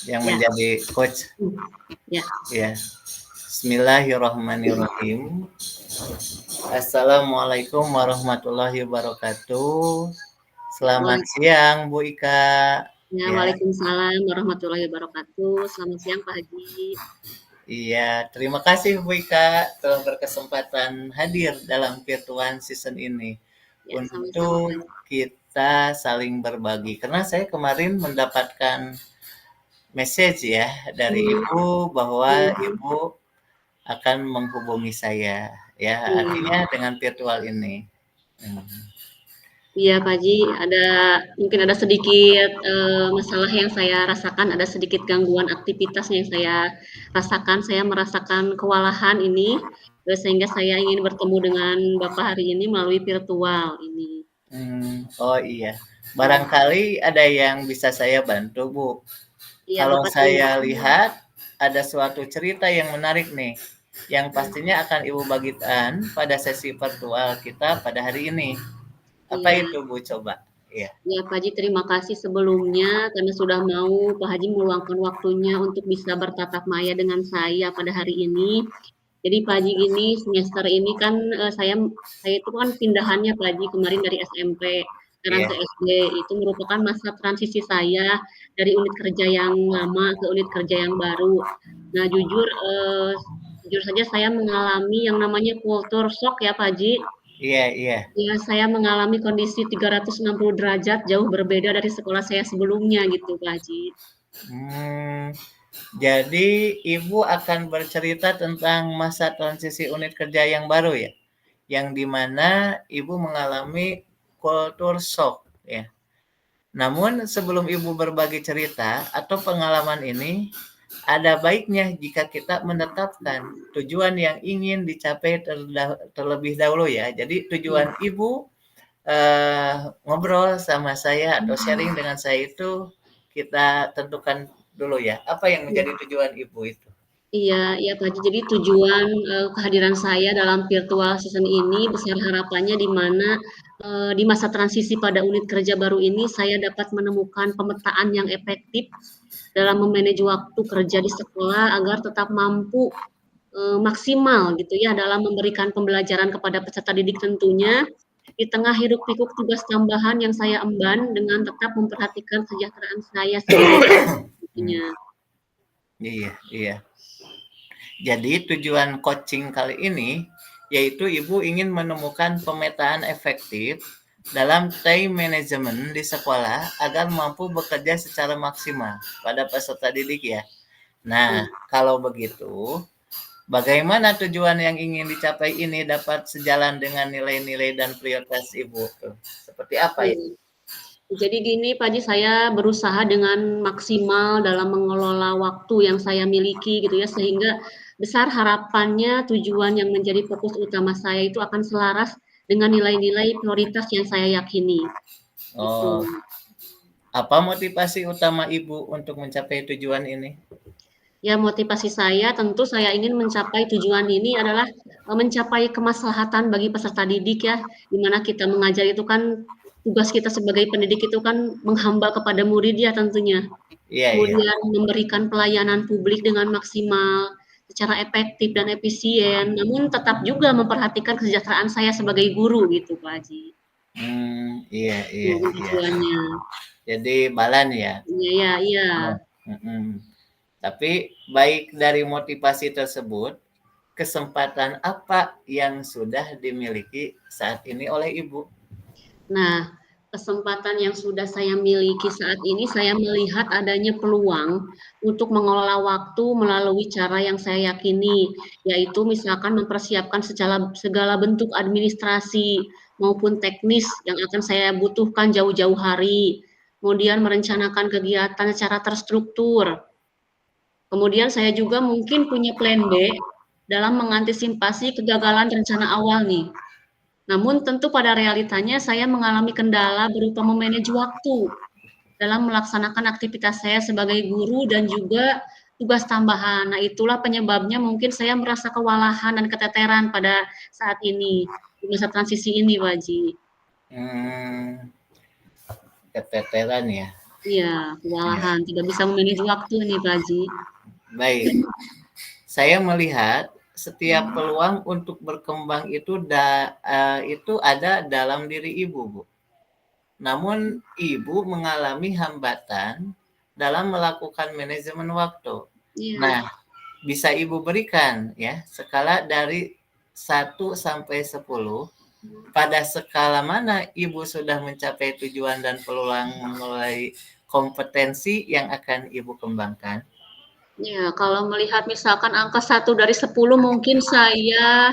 yang Ya. menjadi coach. Ya. Ya. Bismillahirrahmanirrahim. Assalamualaikum warahmatullahi wabarakatuh. Ya, Selamat siang Bu Ika. ya, Ya. Waalaikumsalam warahmatullahi wabarakatuh. Selamat siang Pak Haji. Iya, terima kasih Bu Ika telah berkesempatan hadir dalam virtual season ini Ya, sama-sama Pak untuk Haji. kita saling berbagi. Karena saya kemarin mendapatkan message ya dari Ibu bahwa Ibu akan menghubungi saya. Ya, artinya dengan virtual ini. Iya Pak Haji, mungkin ada sedikit masalah yang saya rasakan, ada sedikit gangguan aktivitas yang saya rasakan. Saya merasakan kewalahan ini, sehingga saya ingin bertemu dengan Bapak hari ini melalui virtual ini. Oh iya, barangkali ada yang bisa saya bantu Bu. Iya, Kalau apa tuh? saya lihat ada suatu cerita yang menarik nih, yang pastinya akan Ibu bagikan pada sesi virtual kita pada hari ini. Apa Iya. itu Bu coba? Iya. Ya, Pak Haji, terima kasih sebelumnya karena sudah mau Pak Haji meluangkan waktunya untuk bisa bertatap maya dengan saya pada hari ini. Jadi Pak Haji ini semester ini kan saya itu kan pindahannya Pak Haji kemarin dari SMP sekarang Iya. ke SD, itu merupakan masa transisi saya dari unit kerja yang lama ke unit kerja yang baru. Nah, jujur saja saya mengalami yang namanya culture shock ya Pak Haji. Iya, iya. Ya, saya mengalami kondisi 360 derajat jauh berbeda dari sekolah saya sebelumnya gitu, Pak Haji. Jadi Ibu akan bercerita tentang masa transisi unit kerja yang baru ya? Yang dimana Ibu mengalami culture shock ya. Namun sebelum Ibu berbagi cerita atau pengalaman ini, ada baiknya jika kita menetapkan tujuan yang ingin dicapai terlebih dahulu ya. Jadi tujuan Ibu ngobrol sama saya atau sharing dengan saya itu kita tentukan dulu ya. Apa yang menjadi tujuan Ibu itu? Iya, Pak Haji. Jadi tujuan kehadiran saya dalam virtual season ini besar harapannya di mana di masa transisi pada unit kerja baru ini saya dapat menemukan pemetaan yang efektif dalam memanage waktu kerja di sekolah agar tetap mampu maksimal gitu ya dalam memberikan pembelajaran kepada peserta didik tentunya di tengah hiruk-pikuk tugas tambahan yang saya emban dengan tetap memperhatikan kesejahteraan saya sebagai tentunya. Iya, iya. Jadi tujuan coaching kali ini yaitu Ibu ingin menemukan pemetaan efektif dalam time management di sekolah agar mampu bekerja secara maksimal pada peserta didik ya. Nah, kalau begitu, bagaimana tujuan yang ingin dicapai ini dapat sejalan dengan nilai-nilai dan prioritas Ibu? Seperti apa ya? Jadi gini Pak Haji, saya berusaha dengan maksimal dalam mengelola waktu yang saya miliki gitu ya, sehingga besar harapannya tujuan yang menjadi fokus utama saya itu akan selaras dengan nilai-nilai prioritas yang saya yakini. Gitu. Oh, apa motivasi utama Ibu untuk mencapai tujuan ini? Ya motivasi saya tentu saya ingin mencapai tujuan ini adalah mencapai kemaslahatan bagi peserta didik ya, di mana kita mengajar itu kan tugas kita sebagai pendidik itu kan menghamba kepada murid ya tentunya. Iya, iya. Kemudian memberikan pelayanan publik dengan maksimal, secara efektif dan efisien, namun tetap juga memperhatikan kesejahteraan saya sebagai guru gitu Pak Haji. Iya, iya, Itu iya. tujuannya. Jadi balan ya. Iya, iya. Tapi baik dari motivasi tersebut, kesempatan apa yang sudah dimiliki saat ini oleh Ibu? Nah, kesempatan yang sudah saya miliki saat ini, saya melihat adanya peluang untuk mengelola waktu melalui cara yang saya yakini, yaitu misalkan mempersiapkan segala bentuk administrasi maupun teknis yang akan saya butuhkan jauh-jauh hari, kemudian merencanakan kegiatan secara terstruktur. Kemudian saya juga mungkin punya plan B dalam mengantisipasi kegagalan rencana awal nih. Namun tentu pada realitanya saya mengalami kendala berupa memanage waktu dalam melaksanakan aktivitas saya sebagai guru dan juga tugas tambahan. Nah, itulah penyebabnya mungkin saya merasa kewalahan dan keteteran pada saat ini, di masa transisi ini, Pak Haji. Keteteran ya. Iya, Ya, kewalahan, tidak bisa memanage waktu nih, Pak Haji. baik. Saya melihat setiap peluang untuk berkembang itu ada dalam diri Ibu, Bu. Namun Ibu mengalami hambatan dalam melakukan manajemen waktu. Iya. Nah, bisa Ibu berikan ya skala dari 1 sampai 10, pada skala mana Ibu sudah mencapai tujuan dan peluang mengenai kompetensi yang akan Ibu kembangkan? Ya, kalau melihat misalkan angka 1 dari 10 mungkin saya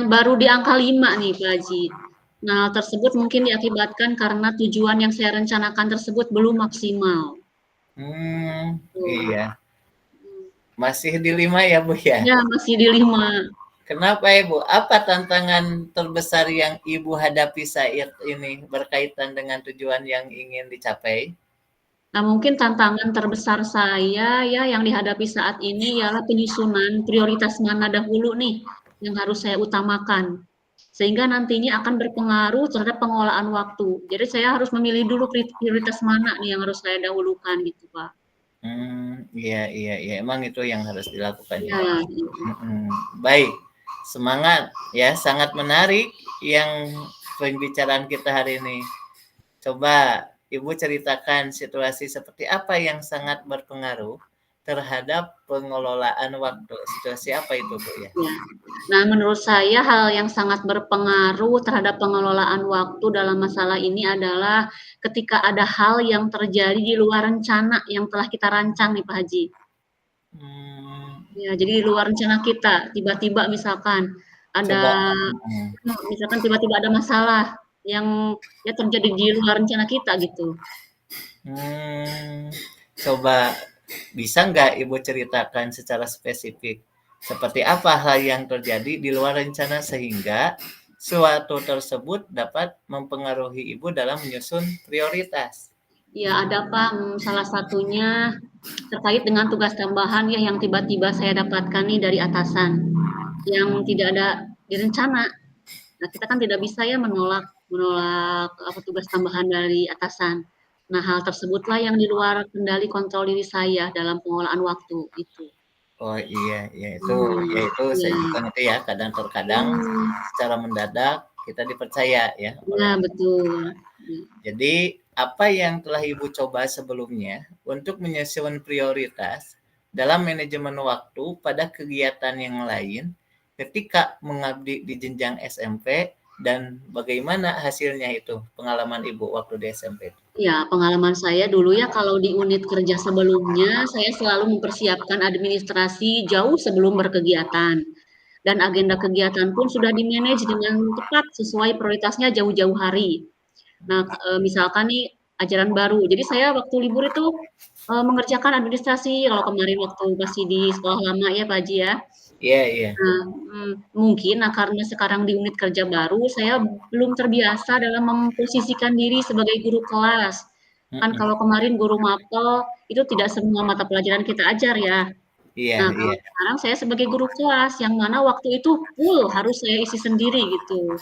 baru di angka 5 nih, Pak Haji. Nah, hal tersebut mungkin diakibatkan karena tujuan yang saya rencanakan tersebut belum maksimal. Tuh. Iya. Masih di 5 ya, Bu, ya? Ya, masih di 5. Kenapa, Ibu? Apa tantangan terbesar yang Ibu hadapi saat ini berkaitan dengan tujuan yang ingin dicapai? Nah, mungkin tantangan terbesar saya ya yang dihadapi saat ini ialah penyusunan prioritas mana dahulu nih yang harus saya utamakan. Sehingga nantinya akan berpengaruh terhadap pengelolaan waktu. Jadi saya harus memilih dulu prioritas mana nih yang harus saya dahulukan gitu, Pak. Iya, iya, iya. Emang itu yang harus dilakukan ya. Ya, gitu. Baik, semangat ya. Sangat menarik yang pembicaraan kita hari ini. Coba Ibu ceritakan situasi seperti apa yang sangat berpengaruh terhadap pengelolaan waktu. Situasi apa itu, Bu, ya? Ya. Nah, menurut saya hal yang sangat berpengaruh terhadap pengelolaan waktu dalam masalah ini adalah ketika ada hal yang terjadi di luar rencana yang telah kita rancang nih Pak Haji. Hmm, Ya, jadi di luar rencana kita, tiba-tiba misalkan ada coba. Hmm, misalkan tiba-tiba ada masalah yang ya terjadi di luar rencana kita gitu. hmm, coba bisa nggak Ibu ceritakan secara spesifik seperti apa hal yang terjadi di luar rencana sehingga suatu tersebut dapat mempengaruhi Ibu dalam menyusun prioritas? Ya, ada Pak, salah satunya terkait dengan tugas tambahan ya yang tiba-tiba saya dapatkan nih dari atasan, yang tidak ada direncana. Nah, kita kan tidak bisa ya menolak menolak apa tugas tambahan dari atasan. Nah, hal tersebutlah yang di luar kendali kontrol diri saya dalam pengelolaan waktu itu. Oh iya, iya itu saya Iya. juga ngerti ya, kadang-terkadang Mmm, secara mendadak kita dipercaya ya iya oleh. betul. Jadi, apa yang telah Ibu coba sebelumnya untuk menyusun prioritas dalam manajemen waktu pada kegiatan yang lain ketika mengabdi di jenjang SMP dan bagaimana hasilnya itu, pengalaman Ibu waktu di SMP? Ya, pengalaman saya dulu ya kalau di unit kerja sebelumnya, saya selalu mempersiapkan administrasi jauh sebelum berkegiatan. Dan agenda kegiatan pun sudah di-manage dengan tepat sesuai prioritasnya jauh-jauh hari. Nah, misalkan nih ajaran baru, jadi saya waktu libur itu, mengerjakan administrasi kalau kemarin waktu masih di sekolah lama ya, Pak Haji, ya. Iya, iya. Nah, mungkin karena sekarang di unit kerja baru, saya belum terbiasa dalam memposisikan diri sebagai guru kelas. Kan Mhm. kalau kemarin guru mapel, itu tidak semua mata pelajaran kita ajar ya. Iya, Nah, kalau iya. sekarang saya sebagai guru kelas, yang mana waktu itu full harus saya isi sendiri gitu.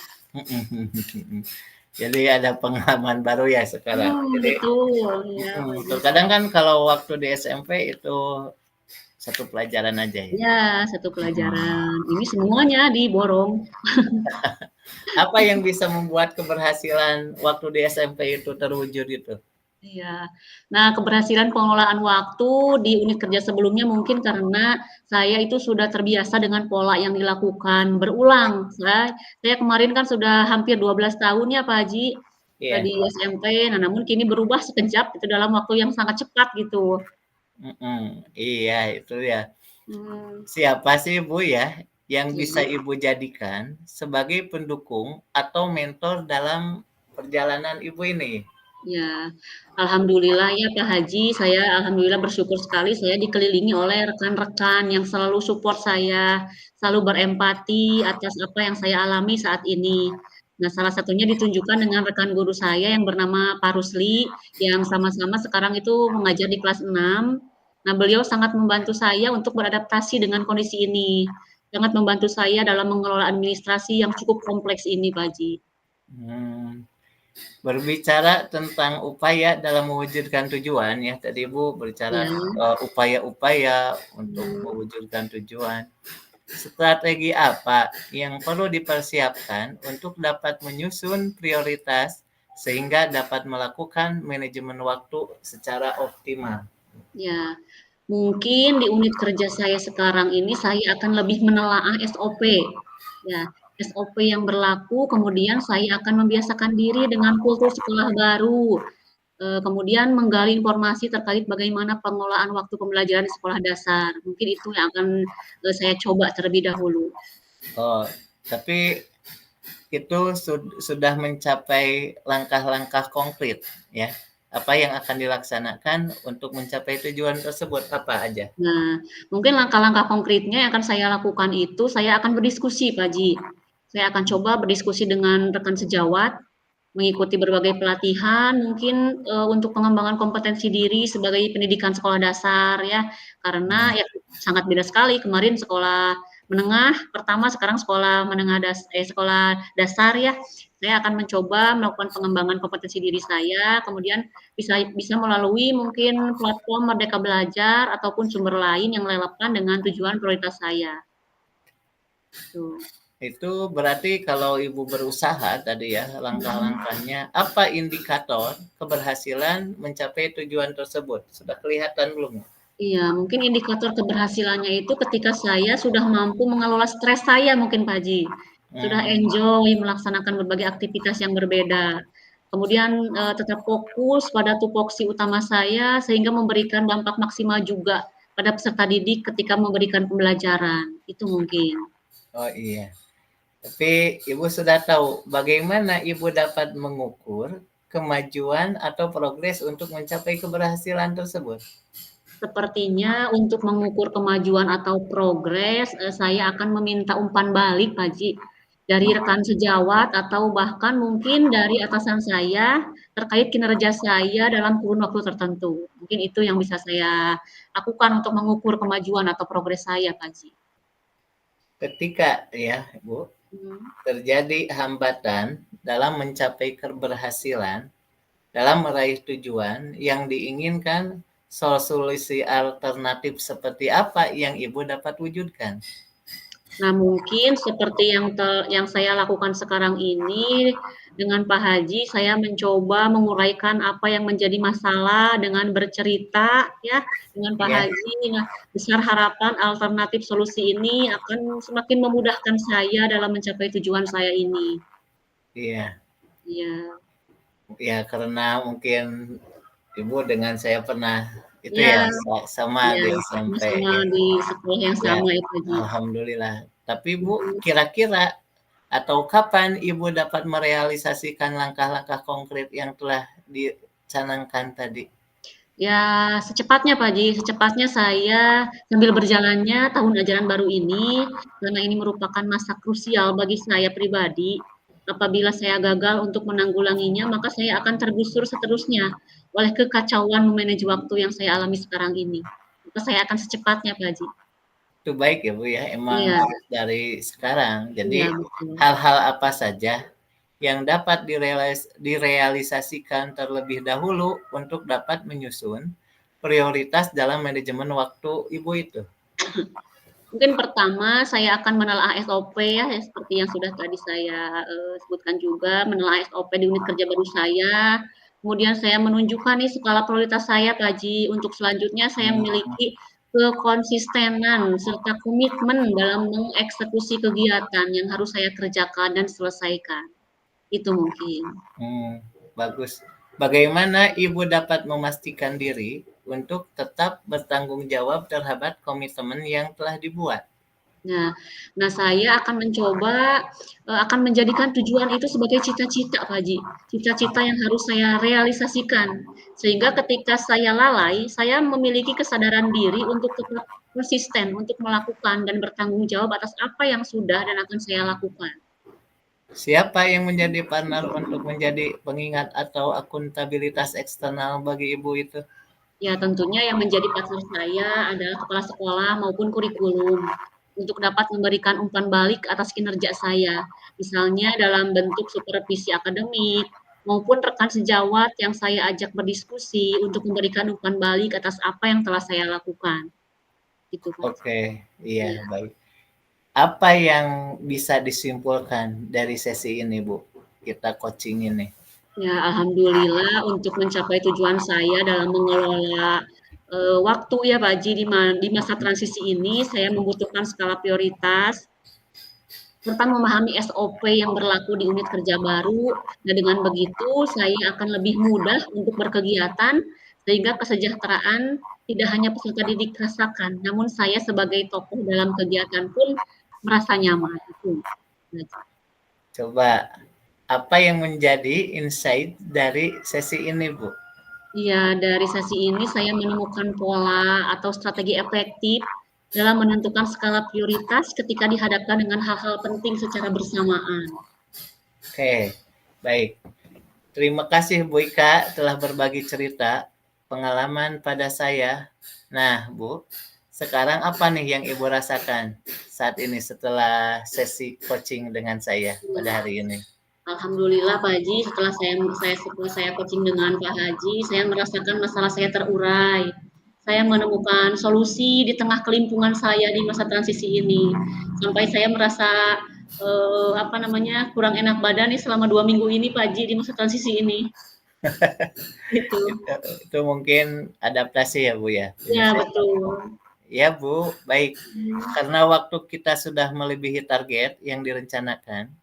Jadi ada pengalaman baru ya sekarang. Jadi Betul, iya, Pak Haji. terkadang kan kalau waktu di SMP itu satu pelajaran aja ya. Iya, satu Mhm. pelajaran. Ini semuanya diborong. Apa yang bisa membuat keberhasilan waktu di SMP itu terwujud itu? Iya. Nah, keberhasilan pengelolaan waktu di unit kerja sebelumnya mungkin karena saya itu sudah terbiasa dengan pola yang dilakukan berulang. Saya kemarin kan sudah hampir 12 tahun ya, Pak Haji, Iya, di SMP. Nah, namun kini berubah sekejap itu dalam waktu yang sangat cepat gitu. iya itu ya. Mmm, Siapa sih Bu ya yang bisa iya. Ibu jadikan sebagai pendukung atau mentor dalam perjalanan Ibu ini? Ya, alhamdulillah ya Pak Haji, saya alhamdulillah bersyukur sekali saya dikelilingi oleh rekan-rekan yang selalu support saya, selalu berempati atas apa yang saya alami saat ini. Nah, salah satunya ditunjukkan dengan rekan guru saya yang bernama Pak Rusli, yang sama-sama sekarang itu mengajar di kelas 6. Nah, beliau sangat membantu saya untuk beradaptasi dengan kondisi ini, sangat membantu saya dalam mengelola administrasi yang cukup kompleks ini, Pak Haji. Hmm. Berbicara tentang upaya dalam mewujudkan tujuan ya, tadi Ibu berbicara, Ya, upaya-upaya untuk mmm, mewujudkan tujuan. Strategi apa yang perlu dipersiapkan untuk dapat menyusun prioritas sehingga dapat melakukan manajemen waktu secara optimal? ya. Mungkin di unit kerja saya sekarang ini saya akan lebih menelaah SOP, ya, SOP yang berlaku, kemudian saya akan membiasakan diri dengan kultur sekolah baru, kemudian menggali informasi terkait bagaimana pengelolaan waktu pembelajaran di sekolah dasar. Mungkin itu yang akan, saya coba terlebih dahulu. Oh, tapi itu sudah mencapai langkah-langkah konkret ya. Apa yang akan dilaksanakan untuk mencapai tujuan tersebut apa aja? Nah, mungkin langkah-langkah konkretnya yang akan saya lakukan itu, saya akan berdiskusi, Pak Haji. Saya akan coba berdiskusi dengan rekan sejawat, mengikuti berbagai pelatihan, mungkin, untuk pengembangan kompetensi diri sebagai pendidikan sekolah dasar ya, karena ya sangat beda sekali kemarin sekolah menengah pertama, sekarang sekolah menengah sekolah dasar ya. Saya akan mencoba melakukan pengembangan kompetensi diri saya, kemudian bisa bisa melalui mungkin platform Merdeka Belajar ataupun sumber lain yang relevan dengan tujuan prioritas saya, gitu. Itu berarti kalau Ibu berusaha tadi ya, Mhm. langkah-langkahnya, apa indikator keberhasilan mencapai tujuan tersebut? Sudah kelihatan belum? Iya, mungkin indikator keberhasilannya itu ketika saya sudah mampu mengelola stres saya mungkin Pak Haji. Sudah Hmm, enjoy melaksanakan berbagai aktivitas yang berbeda. Kemudian, tetap fokus pada tupoksi utama saya sehingga memberikan dampak maksimal juga pada peserta didik ketika memberikan pembelajaran, itu mungkin. oh iya. Tapi Ibu sudah tahu bagaimana Ibu dapat mengukur kemajuan atau progres untuk mencapai keberhasilan tersebut? Sepertinya untuk mengukur kemajuan atau progres, saya akan meminta umpan balik, Pak Haji, dari rekan sejawat atau bahkan mungkin dari atasan saya terkait kinerja saya dalam kurun waktu tertentu. Mungkin itu yang bisa saya lakukan untuk mengukur kemajuan atau progres saya, Pak Haji. Ketika ya, Bu, Mhm, terjadi hambatan dalam mencapai keberhasilan, dalam meraih tujuan yang diinginkan, solusi alternatif seperti apa yang Ibu dapat wujudkan? Nah, mungkin seperti yang saya lakukan sekarang ini, dengan Pak Haji, saya mencoba menguraikan apa yang menjadi masalah dengan bercerita ya, dengan Pak Ya, Haji. Nah, besar harapan alternatif solusi ini akan semakin memudahkan saya dalam mencapai tujuan saya ini. iya, Iya. ya karena mungkin Ibu dengan saya pernah itu Iya ya sama iya, di SMP sama-sama ya. di sekolah yang Ya, sama itu, Haji. alhamdulillah. Tapi Bu, Mhm. kira-kira atau kapan Ibu dapat merealisasikan langkah-langkah konkret yang telah dicanangkan tadi? Ya, secepatnya Pak Haji, secepatnya saya sambil berjalannya tahun ajaran baru ini, karena ini merupakan masa krusial bagi saya pribadi, apabila saya gagal untuk menanggulanginya, maka saya akan tergusur seterusnya oleh kekacauan memanage waktu yang saya alami sekarang ini. Maka saya akan secepatnya Pak Haji. Itu baik ya Bu ya, emang Iya dari sekarang. Jadi iya betul. hal-hal apa saja yang dapat direalisasikan terlebih dahulu untuk dapat menyusun prioritas dalam manajemen waktu Ibu itu? Mungkin pertama saya akan menelaah SOP ya, seperti yang sudah tadi saya, sebutkan juga, menelaah SOP di unit kerja baru saya, kemudian saya menunjukkan nih skala prioritas saya Pak Haji, untuk selanjutnya saya Hmm, memiliki kekonsistenan serta komitmen dalam mengeksekusi kegiatan yang harus saya kerjakan dan selesaikan, itu mungkin. hmm, bagus. Bagaimana Ibu dapat memastikan diri untuk tetap bertanggung jawab terhadap komitmen yang telah dibuat? Nah nah saya akan mencoba, akan menjadikan tujuan itu sebagai cita-cita Pak Haji, cita-cita yang harus saya realisasikan. Sehingga ketika saya lalai, saya memiliki kesadaran diri untuk tetap konsisten, untuk melakukan dan bertanggung jawab atas apa yang sudah dan akan saya lakukan. Siapa yang menjadi partner untuk menjadi pengingat atau akuntabilitas eksternal bagi Ibu itu? Ya tentunya yang menjadi partner saya adalah kepala sekolah maupun kurikulum, untuk dapat memberikan umpan balik atas kinerja saya. Misalnya dalam bentuk supervisi akademik, maupun rekan sejawat yang saya ajak berdiskusi untuk memberikan umpan balik atas apa yang telah saya lakukan. Gitu, Pak. Oke, iya Iya. baik. Apa yang bisa disimpulkan dari sesi ini, Bu? Kita coaching ini. Ya, alhamdulillah untuk mencapai tujuan saya dalam mengelola, waktu ya Pak Haji di masa transisi ini saya membutuhkan skala prioritas, serta memahami SOP yang berlaku di unit kerja baru. Nah, dengan begitu saya akan lebih mudah untuk berkegiatan, sehingga kesejahteraan tidak hanya peserta didik rasakan, namun saya sebagai tokoh dalam kegiatan pun merasa nyaman, itu. Coba, apa yang menjadi insight dari sesi ini, Bu? Iya, dari sesi ini saya menemukan pola atau strategi efektif dalam menentukan skala prioritas ketika dihadapkan dengan hal-hal penting secara bersamaan. Oke, baik. Terima kasih Bu Ika telah berbagi cerita pengalaman pada saya. Nah, Bu, sekarang apa nih yang Ibu rasakan saat ini setelah sesi coaching dengan saya pada hari ini? Alhamdulillah Pak Haji, setelah saya coaching dengan Pak Haji, saya merasakan masalah saya terurai. Saya menemukan solusi di tengah kelimpungan saya di masa transisi ini. Sampai saya merasa kurang enak badan nih selama 2 minggu ini Pak Haji di masa transisi ini. Gitu. Itu mungkin adaptasi ya Bu ya? Ya, betul. Ya Bu, baik. Karena waktu kita sudah melebihi target yang direncanakan,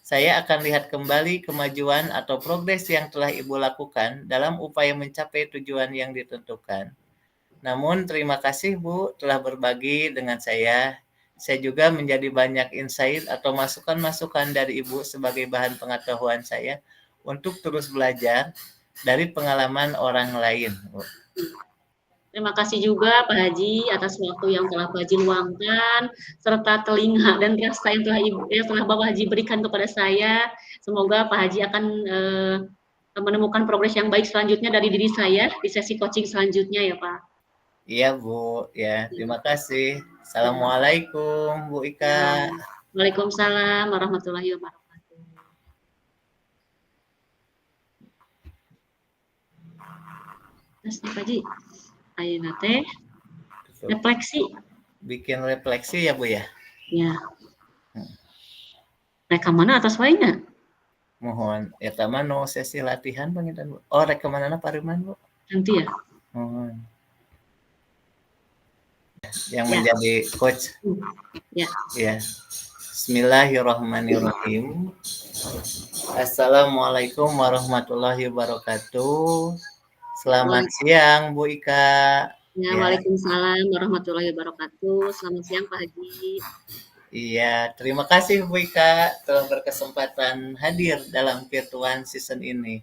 saya akan lihat kembali kemajuan atau progres yang telah Ibu lakukan dalam upaya mencapai tujuan yang ditentukan. Namun terima kasih Bu telah berbagi dengan saya. Saya juga menjadi banyak insight atau masukan-masukan dari Ibu sebagai bahan pengetahuan saya untuk terus belajar dari pengalaman orang lain. Terima kasih juga Pak Haji atas waktu yang telah Pak Haji luangkan, serta telinga dan rasa yang telah Bapak Haji berikan kepada saya. Semoga Pak Haji akan menemukan progres yang baik selanjutnya dari diri saya di sesi coaching selanjutnya ya Pak. Iya Bu, ya terima kasih. Assalamualaikum Bu Ika. Waalaikumsalam warahmatullahi wabarakatuh. Terus Pak Haji, ayeuna teh refleksi. Bikin refleksi ya Bu ya? Ya. Reka mana atas waina? Mohon eta mah no sesi latihan panginten Bu. Oh rek kemanana pariman Bu? Nanti ya. Mohon. Yang menjadi coach. Ya. Ya. Bismillahirrahmanirrahim. Assalamualaikum warahmatullahi wabarakatuh. Selamat siang Bu Ika. Ya, waalaikumsalam warahmatullahi wabarakatuh. Selamat siang Pak Haji. Iya, terima kasih Bu Ika telah berkesempatan hadir dalam virtual season ini.